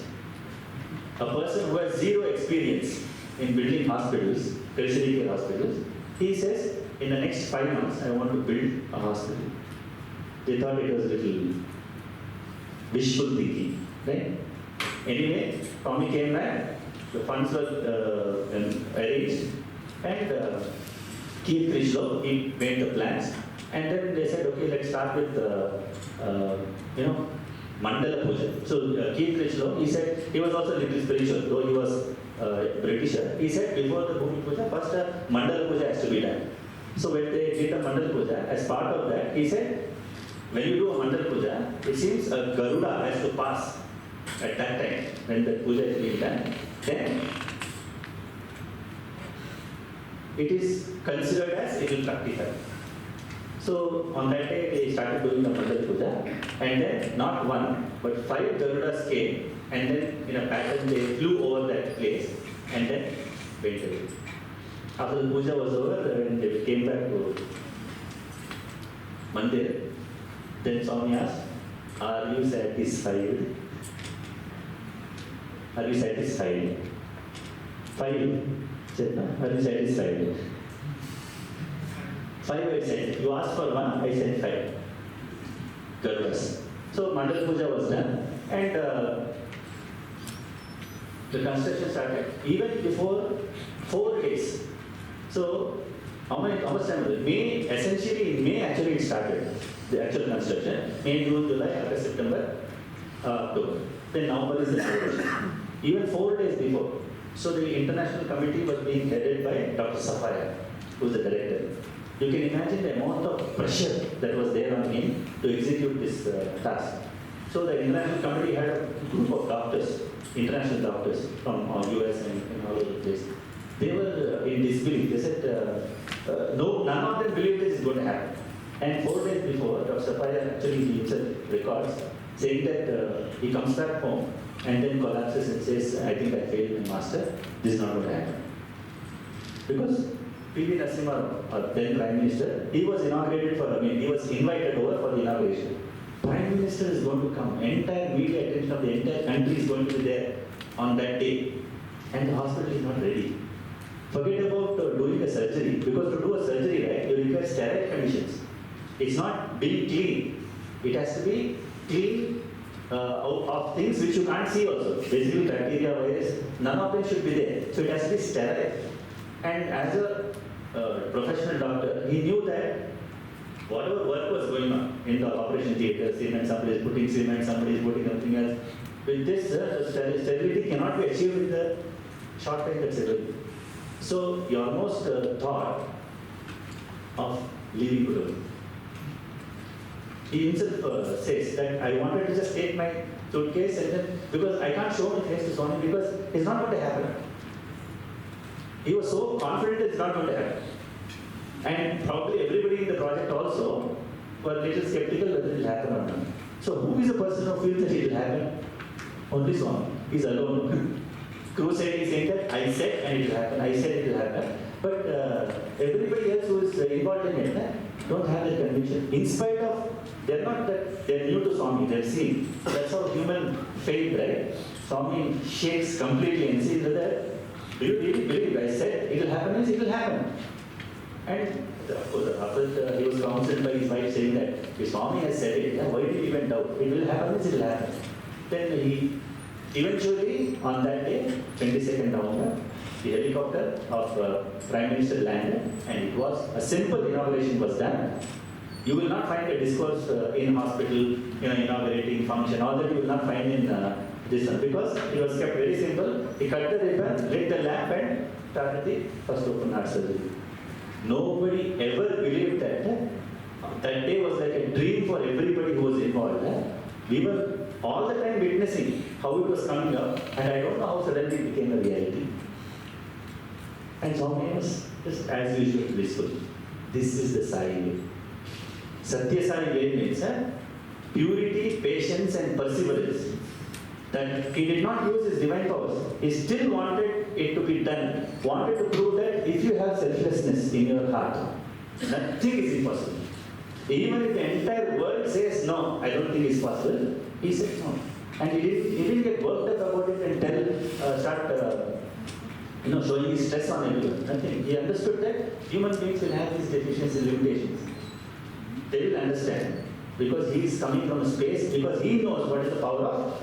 a person who has zero experience in building hospitals, tertiary care hospitals, he says, in the next 5 months, I want to build a hospital. They thought it was a little wishful thinking, right? Anyway, Tommy came back, the funds were arranged, and Keith Critchlow, he made the plans, and then they said, okay, let's start with, Mandala Puja. So Keith Critchlow, he said, he was also a little spiritual, though he was Britisher. He said, before the Bhumi Puja, first a Mandala Puja has to be done. So when they did the Mandala Puja, as part of that, he said, when you do a Mandala Puja, it seems a Garuda has to pass at that time when the puja is being done. Then it is considered as it will fructify. So on that day they started doing the Mandala Puja, and then not one but 5 Garudas came, and then in a pattern they flew over that place and then went away. After the puja was over, when they came back to Mandir, then Swami asked, are you satisfied? Are you satisfied? 5 said, no. Are you satisfied? 5 I said. You asked for 1, I said 5. Garudas. So Mandala Puja was done, and the construction started even before 4 days. So how much time was it? May, essentially in May actually it started, the actual construction. May, June, July, August, September, October. Then November is the celebration. Even 4 days before. So the international committee was being headed by Dr. Sathya, who is the director. You can imagine the amount of pressure that was there on him to execute this task. So the international committee had a group of doctors, international doctors from US and all over the place. They were in disbelief. They said, no, none of them believed this is going to happen. And 4 days before, Dr. Sathya actually himself records, saying that he comes back home and then collapses and says, I think I failed my master, this is not going to happen. Because P.V. Narasimha, then Prime Minister, he was inaugurated he was invited over for the inauguration. Prime Minister is going to come, entire media attention of the entire country is going to be there on that day, and the hospital is not ready. Forget about doing a surgery, because to do a surgery, right, you require sterile conditions. It's not being clean. It has to be clean of things which you can't see also. Basically, bacteria, virus, none of them should be there. So it has to be sterile. And as a professional doctor, he knew that whatever work was going on in the operation theatre, cement, somebody is putting cement, somebody is putting something else. With this, sterility cannot be achieved in the short time that's available. So he almost thought of leaving Guru. He himself says that I wanted to just take my suitcase and then, because I can't show my face to Swami because it's not going to happen. He was so confident it's not going to happen. And probably everybody in the project also were a little skeptical whether it will happen or not. So who is the person who feels that it will happen? Only Swami. He's alone. Crusade is saying that I said and it will happen, I said it will happen. But everybody else who is involved in it don't have that conviction. In spite of, they're not that, they're new to Swami, they've seen. That's how human faith, right? Swami shakes completely and says that, do you really believe? I said it will happen, means it will happen. And of course, after he was counseled by his wife saying that if Swami has said it, why did he even doubt? It will happen, means it will happen. Then he eventually, on that day, 22nd November, the helicopter of Prime Minister landed, and it was a simple inauguration was done. You will not find a discourse in hospital, inaugurating function, all that you will not find in this one, because it was kept very simple. He cut the ribbon, lit the lamp, and started the first open heart surgery. Nobody ever believed that. That day was like a dream for everybody who was involved. We were all the time witnessing how it was coming up, and I don't know how suddenly it became a reality. And Swami was just as usual blissful. This is the Sai way. Sathya Sai way means purity, patience, and perseverance. That he did not use his divine powers. He still wanted it to be done. Wanted to prove that if you have selflessness in your heart, nothing is impossible. Even if the entire world says no, I don't think it's possible, he said no. And he didn't get worked up about it and start showing his stress on everyone. Nothing. He understood that human beings will have these deficiencies and limitations. They will understand because he is coming from a space, because he knows what is the power of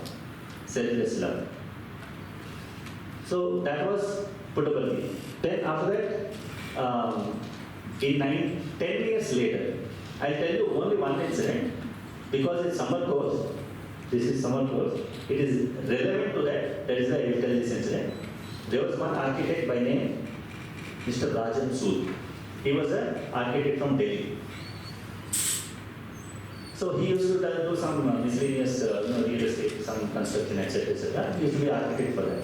selfless love. So that was Puttaparthi. Then after that, 10 years later, I'll tell you only one incident because it's summer course. This is summer course. It is relevant to that. That is why I will tell this incident. There was one architect by name Mr. Rajan Sood. He was an architect from Delhi. So he used to do some miscellaneous real estate, some construction, etc. etc. He used to be architect for that.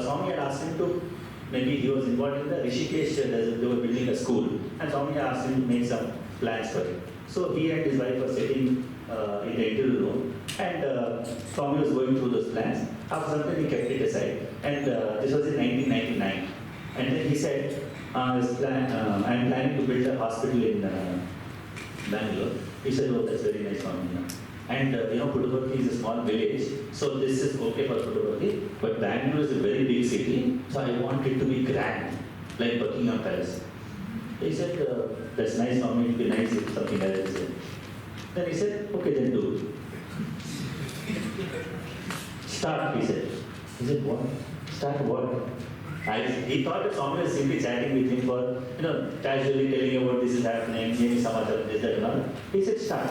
Swami had asked him to, maybe he was involved in the Rishikesh, they were building a school, and Swami asked him to make some plans for it. So he and his wife were sitting in the interview room, and Swami was going through those plans. After some time he kept it aside, and this was in 1999. And then he said, I'm planning to build a hospital in Bengaluru. He said, oh, that's very nice, Swami. And Puttaparthi is a small village, so this is okay for Puttaparthi. But Bangalore is a very big city, so I want it to be grand, like Buckingham Palace. He said, that's nice, Swami, it would be nice if something else is there. Then he said, okay, then do it. Start, he said. He said, what? Start what? He thought that Swami was simply chatting with him for, casually telling about this is happening, maybe some other, this, that, and all. He said, start.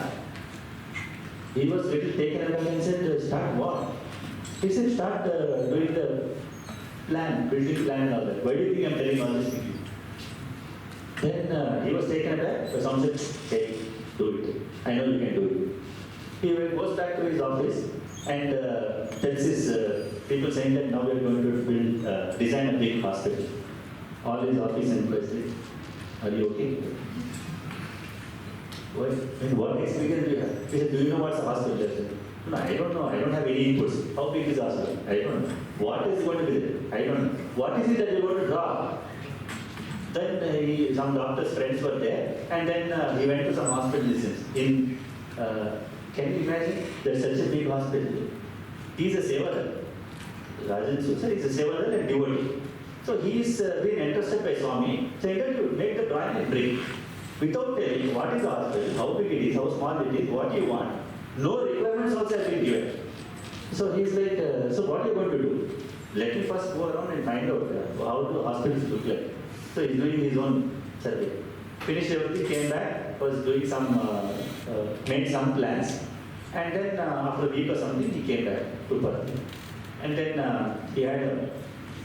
He was little taken aback and said, start what? He said, start doing the plan, building plan and all that. Why do you think I'm telling all this to you? Then he was taken aback, so someone said, hey, do it. I know you can do it. He goes back to his office and tells his people saying that now we are going to build, design a big hospital. All his office employees said, are you okay? What experience do you have? He said, do you know what's a hospital? I said, no, I don't know. I don't have any inputs. How big is the hospital? I don't know. What is going to be there? I don't know. What is it that you're going to draw? Then some doctor's friends were there, and then he went to some hospitals in, can you imagine? There's such a big hospital. He's a Sevadar. Rajan Sood is a Sevadar and devotee. So he's been entrusted by Swami, saying that you make the drawing and bring. Without telling what is the hospital, how big it is, how small it is, what you want. No requirements also have been given. So he's like, so what are you going to do? Let me first go around and find out how do hospitals look like. So he's doing his own survey. Finished everything, came back, was doing some, made some plans. And then after a week or something, he came back to Perth. And then he had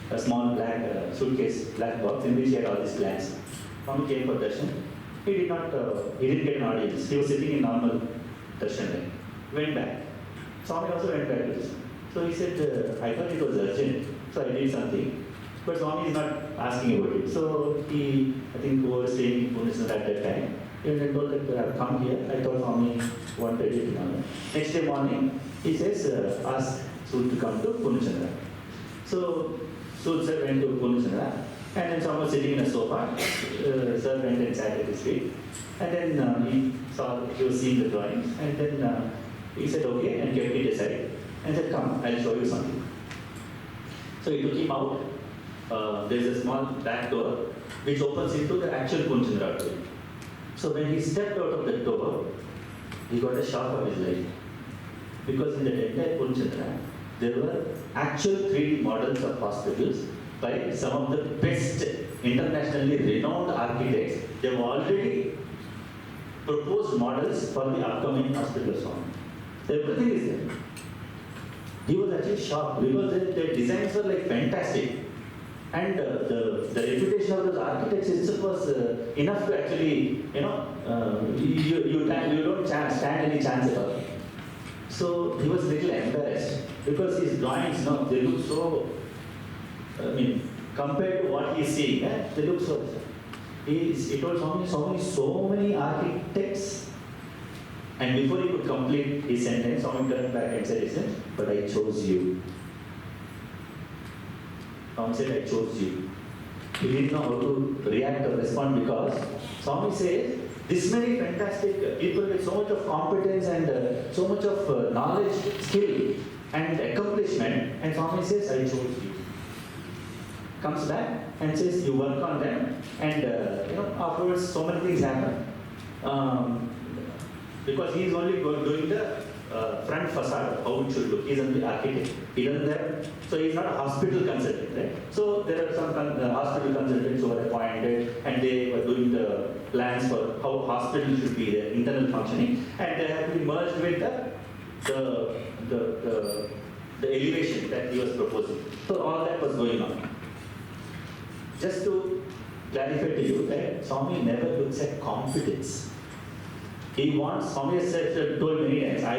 a small black suitcase, black box in which he had all these plans. Swami came for darshan. He didn't get an audience. He was sitting in normal darshan line. Went back. Swami also went back to this. So he said, I thought it was urgent, so I did something. But Swami is not asking about it. So he, I think, who was staying in Pune at that time, he went and told that I've come here. I told Swami wanted it. Next day morning, he says, ask Sood to come to Pune. So Sood sir went to Pune. And then someone was sitting in a sofa. Sir went and sat at his feet. And then he was seeing the drawings. And then he said, okay, and kept it aside. And said, come, I'll show you something. So he took him out. There's a small back door which opens into the actual Punchandra. So when he stepped out of the door, he got a shock of his life. Because in the entire Punchandra, there were actual 3D models of hospitals by some of the best internationally renowned architects. They have already proposed models for the upcoming hospitals. So everything is there. He was actually shocked because their designs were like fantastic. And the reputation of those architects itself was enough to actually, you don't stand any chance at all. So he was a little embarrassed because his drawings, they look so, compared to what he's seeing, they look so. He told so many architects, and before he could complete his sentence, Swami turned back and said, listen, but I chose you. Swami said, I chose you. He didn't know how to react or respond because Swami says, this many fantastic people with so much of competence and so much of knowledge, skill, and accomplishment, and Swami says, I chose you. Comes back and says, you work on them, and afterwards so many things happen. Because he is only doing the front facade, how it should look. He is only architect. He doesn't have, so he is not a hospital consultant, right? So there are some hospital consultants who are appointed, and they were doing the plans for how hospital should be, their internal functioning, and they have to be merged with the elevation that he was proposing. So all that was going on. Just to clarify to you that Swami never looks at competence. He wants, Swami has told many times, I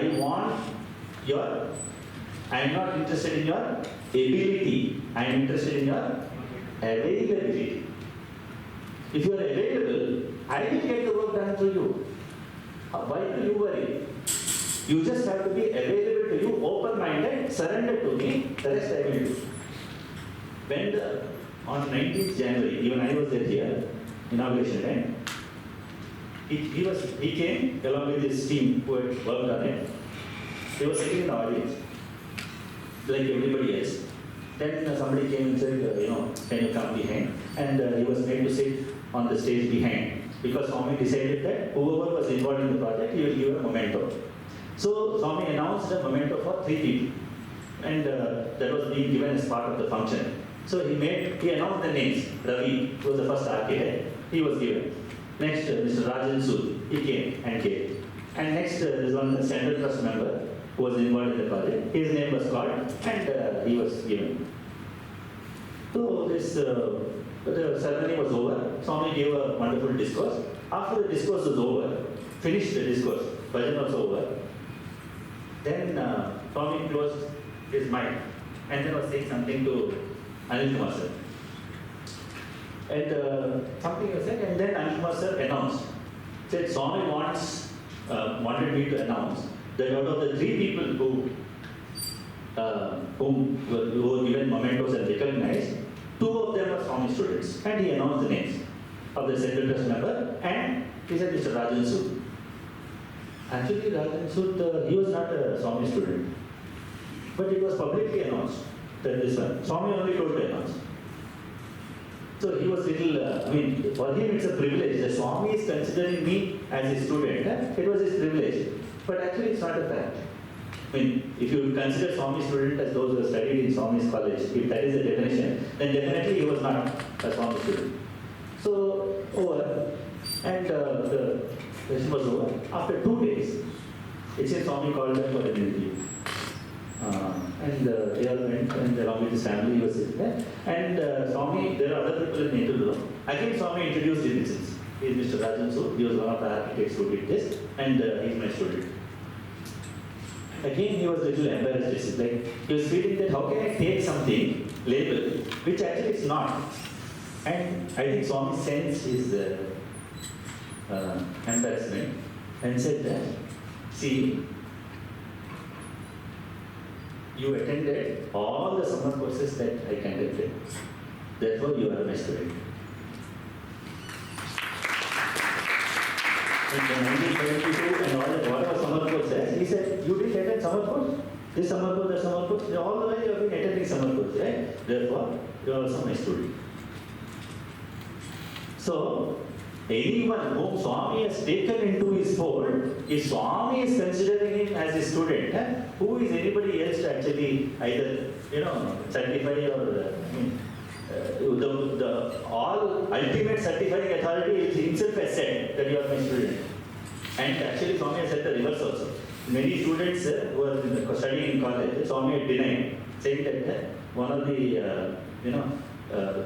am not interested in your ability, I am interested in your availability. If you are available, I will get the work done for you. Why do you worry? You just have to be available to you, open-minded, surrender to me, the rest I will do. On 19th January, even I was there here, inauguration time, he came along with his team who had worked on it. He was sitting in the audience, like everybody else. Then somebody came and said, can you come behind? And he was made to sit on the stage behind, because Swami decided that whoever was involved in the project, he will give a memento. So Swami announced a memento for 3 people, and that was being given as part of the function. So he announced the names. Ravi, who was the first architect, he was given. Next, Mr. Rajan Sood, he came. And next, there is one Central Trust member who was involved in the project. His name was called, and he was given. So the ceremony was over. Swami gave a wonderful discourse. After the discourse was over, finished the discourse, bhajan was over, then Swami closed his mic and then was saying something to Anil Kumar sir. And something was said, and then Anil Kumar sir announced. Said Swami wanted me to announce that out of the 3 people who were given mementos and recognized, 2 of them were Swami students. And he announced the names of the Central Trust member, and he said Mr. Rajan Sood. Actually, Rajan Sood, he was not a Swami student, but it was publicly announced that this one. Swami only told to announce. So he was little, for him it's a privilege. The Swami is considering me as his student. It was his privilege. But actually it's not a fact. If you consider Swami student as those who have studied in Swami's college, if that is the definition, then definitely he was not a Swami student. So, over. And the session was over. After 2 days, it says Swami called them for an interview. And they all went, and along with his family, he was sitting there. And Swami, there are other people in the interview. Again, Swami introduced himself. He is Mr. Rajan Sood. He was one of the architects who did this, and he is my student. Again, he was a little embarrassed. He was feeling that how can I take something, label, which actually is not. And I think Swami sensed his embarrassment and said that, see, you attended all the summer courses that I conducted. Therefore, you are my student. In 1972 and whatever summer courses, he said, you didn't attend summer course? This summer course, that summer course? All the way you have been attending summer course, right? Therefore, you are also my student. So, anyone whom Swami has taken into his fold, if Swami is considering him as a student, who is anybody else to actually either, certify or, the all ultimate certifying authority is himself has said that you are my student. And actually Swami has said the reverse also. Many students who are studying in college, Swami had denied, saying that one of the,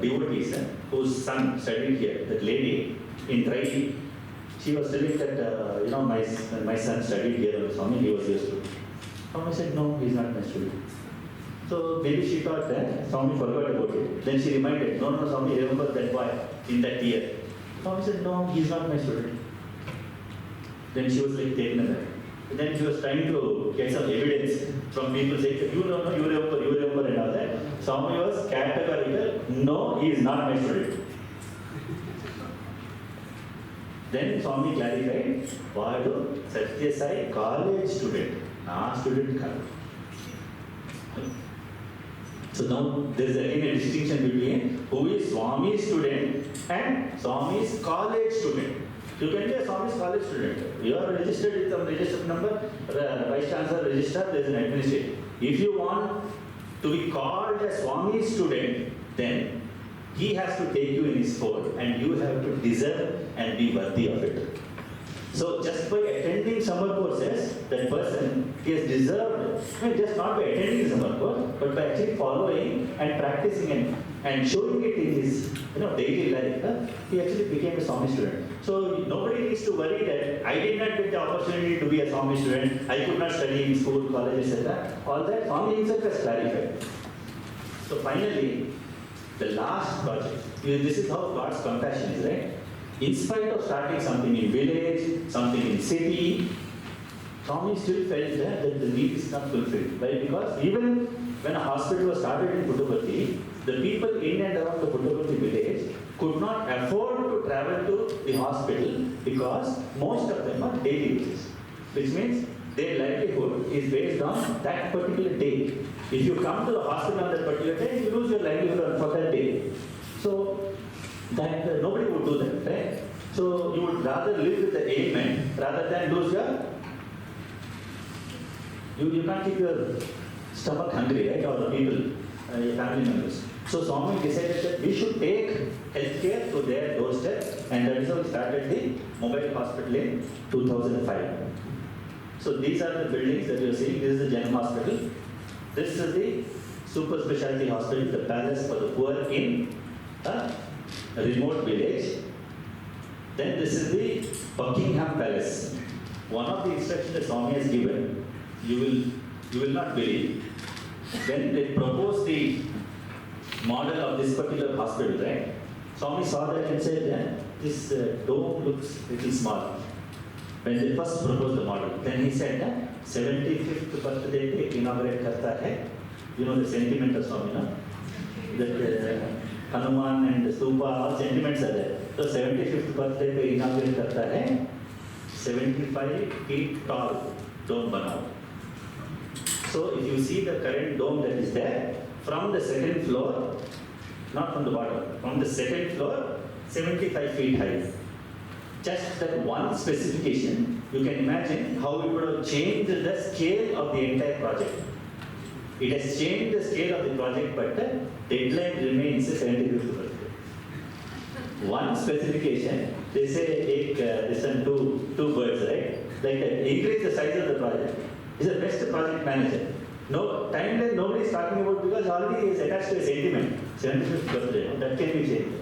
devotees whose son studied here, that lady, in Traili, she was telling that, my son studied here on Swami, he was your student. Swami said, no, he is not my student. So maybe she thought that Swami forgot about it. Then she reminded, no, Swami, remember that boy in that year. Swami said, no, he is not my student. Then she was taken aback. Then she was trying to get some evidence from people saying, you remember and all that. Swami was categorical, no, he is not my student. Then Swami clarified, Vadu Sathya Sai college student, not student college. So now there is again a distinction between who is Swami's student and Swami's college student. You can be a Swami's college student. You are registered with some registered number, Vice Chancellor register, there is an administrator. If you want to be called a Swami's student, then he has to take you in his fold and you have to deserve and be worthy of it. So just by attending summer courses, that person is deserved, just not by attending the summer course, but by actually following and practicing and showing it in his daily life, he actually became a Swami student. So nobody needs to worry that I did not get the opportunity to be a Swami student, I could not study in school, college, etc. All that Swami himself has clarified. So finally, the last project, this is how God's compassion is, right? In spite of starting something in village, something in city, Swami still felt that the need is not fulfilled. Why? Because even when a hospital was started in Puttaparthi, the people in and around the Puttaparthi village could not afford to travel to the hospital because most of them are daily wages, which means their livelihood is based on that particular day. If you come to the hospital on that particular day, you lose your livelihood for that day. So that nobody would do that, right? So you would rather live with the ailment rather than lose your. You can't keep your stomach hungry, right? Or the people, your family members. So Swami decided that we should take healthcare to their doorstep, and that is how we started the mobile hospital in 2005. So these are the buildings that you are seeing. This is the General Hospital. This is the super specialty hospital, the palace for the poor in a remote village. Then this is the Buckingham Palace. One of the instructions that Swami has given, you will not believe. When they proposed the model of this particular hospital, right? Swami saw that and said, this dome looks little small. When they first proposed the model, then he said, 75th birthday pe inaugurate karta hai. You know the sentiment of Swami, no? That Hanuman and Stupa, all sentiments are there. So 75th birthday pe inaugurate karta hai, 75 feet tall dome banao. So if you see the current dome that is there, from the second floor, not from the bottom, from the second floor, 75 feet high. Just that one specification, you can imagine how it would have changed the scale of the entire project. It has changed the scale of the project, but the deadline remains the 75th birthday. One specification, they say take two birds, right? Like that, increase the size of the project. He's the best project manager. No timeline nobody is talking about because already is attached to a sentiment. 75th birthday, that can be changed.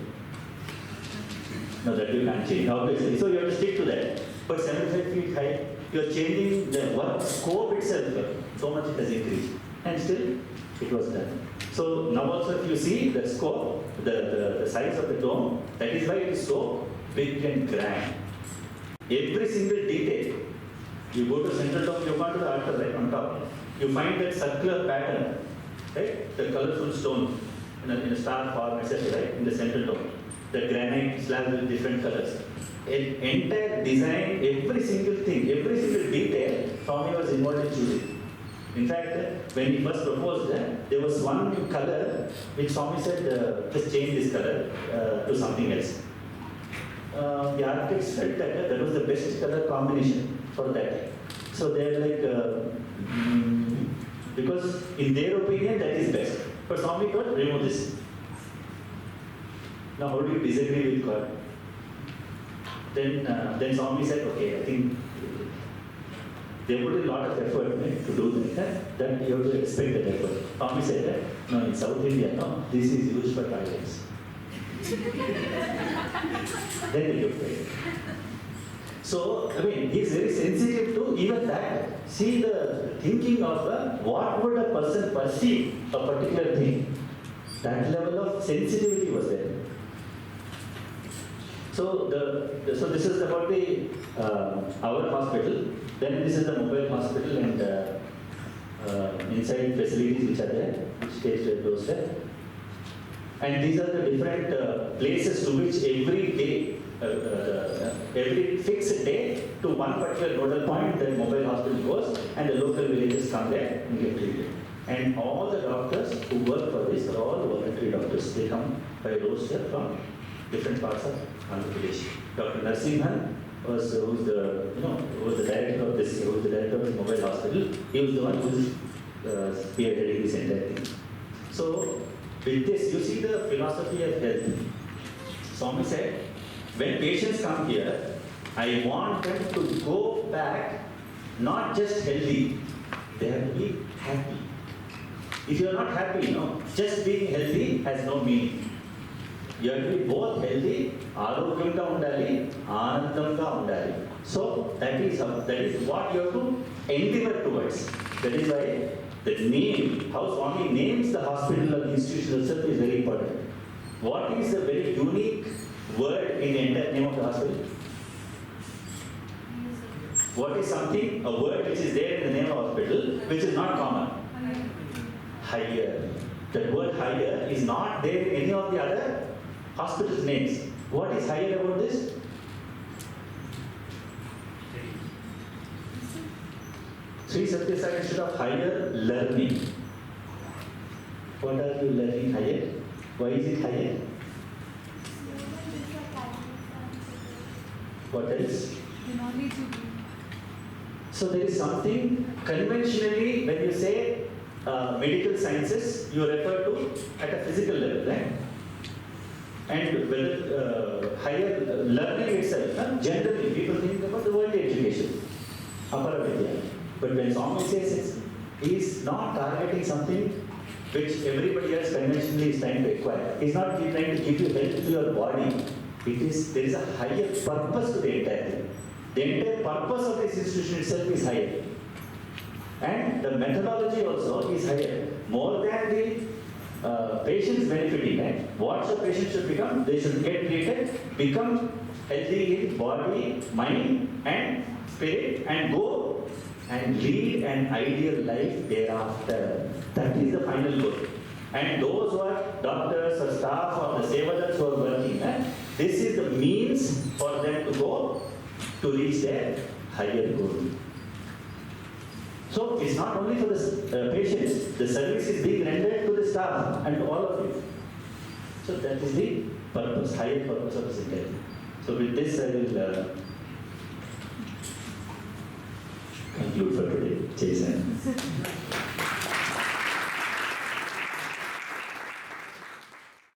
No, that you can't change, obviously. So you have to stick to that. But 75 feet high, you are changing the work scope itself. So much it has increased. And still, it was done. So now also if you see the scope, the size of the dome, that is why it is so big and grand. Every single detail. You go to central dome, you go to the altar right on top. You find that circular pattern, right? The colorful stone in a star form, etc., right? In the central dome. The granite slabs with different colors. An entire design, every single thing, every single detail, Swami was involved in choosing. In fact, when he first proposed that, there was one color which Swami said, just change this color to something else. The architects felt that that was the best color combination for that. So they're like, because in their opinion that is best. But Swami thought, remove this. Now, how do you disagree with God? Then Swami said, okay, I think they put a lot of effort to do that. That you have to expect that effort. Swami said that, no, in South India, no, this is used for toilets. Then you pray. So, I mean, he is very sensitive to even that. See the thinking of what would a person perceive a particular thing. That level of sensitivity was there. So this is about the our hospital. Then this is the mobile hospital and inside facilities which are there, which takes to the doorstep. And these are the different places to which every day, every fixed day, to one particular nodal point, the mobile hospital goes, and the local villages come there and get treated. And all the doctors who work for this are all voluntary doctors. They come by roster from different parts of Andhra Pradesh. Dr. Narsimhan was was the director of this, who was the director of the mobile hospital. He was the one who was spearheading this entire thing. So with this, you see the philosophy of health. Swami said, when patients come here, I want them to go back not just healthy, they have to be happy. If you are not happy, just being healthy has no meaning. You have to be both healthy, ఆరోగ్యంగా ఉండాలి, ఆనందంగా ఉండాలి. So that is what you have to endeavor towards. That is why the name, how Swami names the hospital or the institution itself is very important. What is the very unique word in the entire name of the hospital? What is something, a word which is there in the name of hospital, which is not common? Higher. That word higher is not there in any of the other hospitals' names. What is higher about this? Sri Sathya Sai instead of higher, learning. What are you learning higher? Why is it higher? What else? The knowledge you gain. So there is something conventionally when you say medical sciences, you refer to at a physical level, right? And whether higher learning itself, generally people think about the worldly education, Apara Vidya. But when Swami says he is not targeting something which everybody else conventionally is trying to acquire. He is not trying to give you health to your body. There is a higher purpose to the entire thing. The entire purpose of this institution itself is higher. And the methodology also is higher. More than the patients benefiting, right? What the patient should become? They should get treated, become healthy in body, mind and spirit and go and lead an ideal life thereafter. That is the final goal. And those who are doctors or staff or the sevadans who are working, this is the means for them to go to reach their higher goal. So it's not only for the patients, the service is being rendered to the staff and to all of you. So that is the purpose, higher purpose of this entire thing. So with this I will conclude for today. Jason.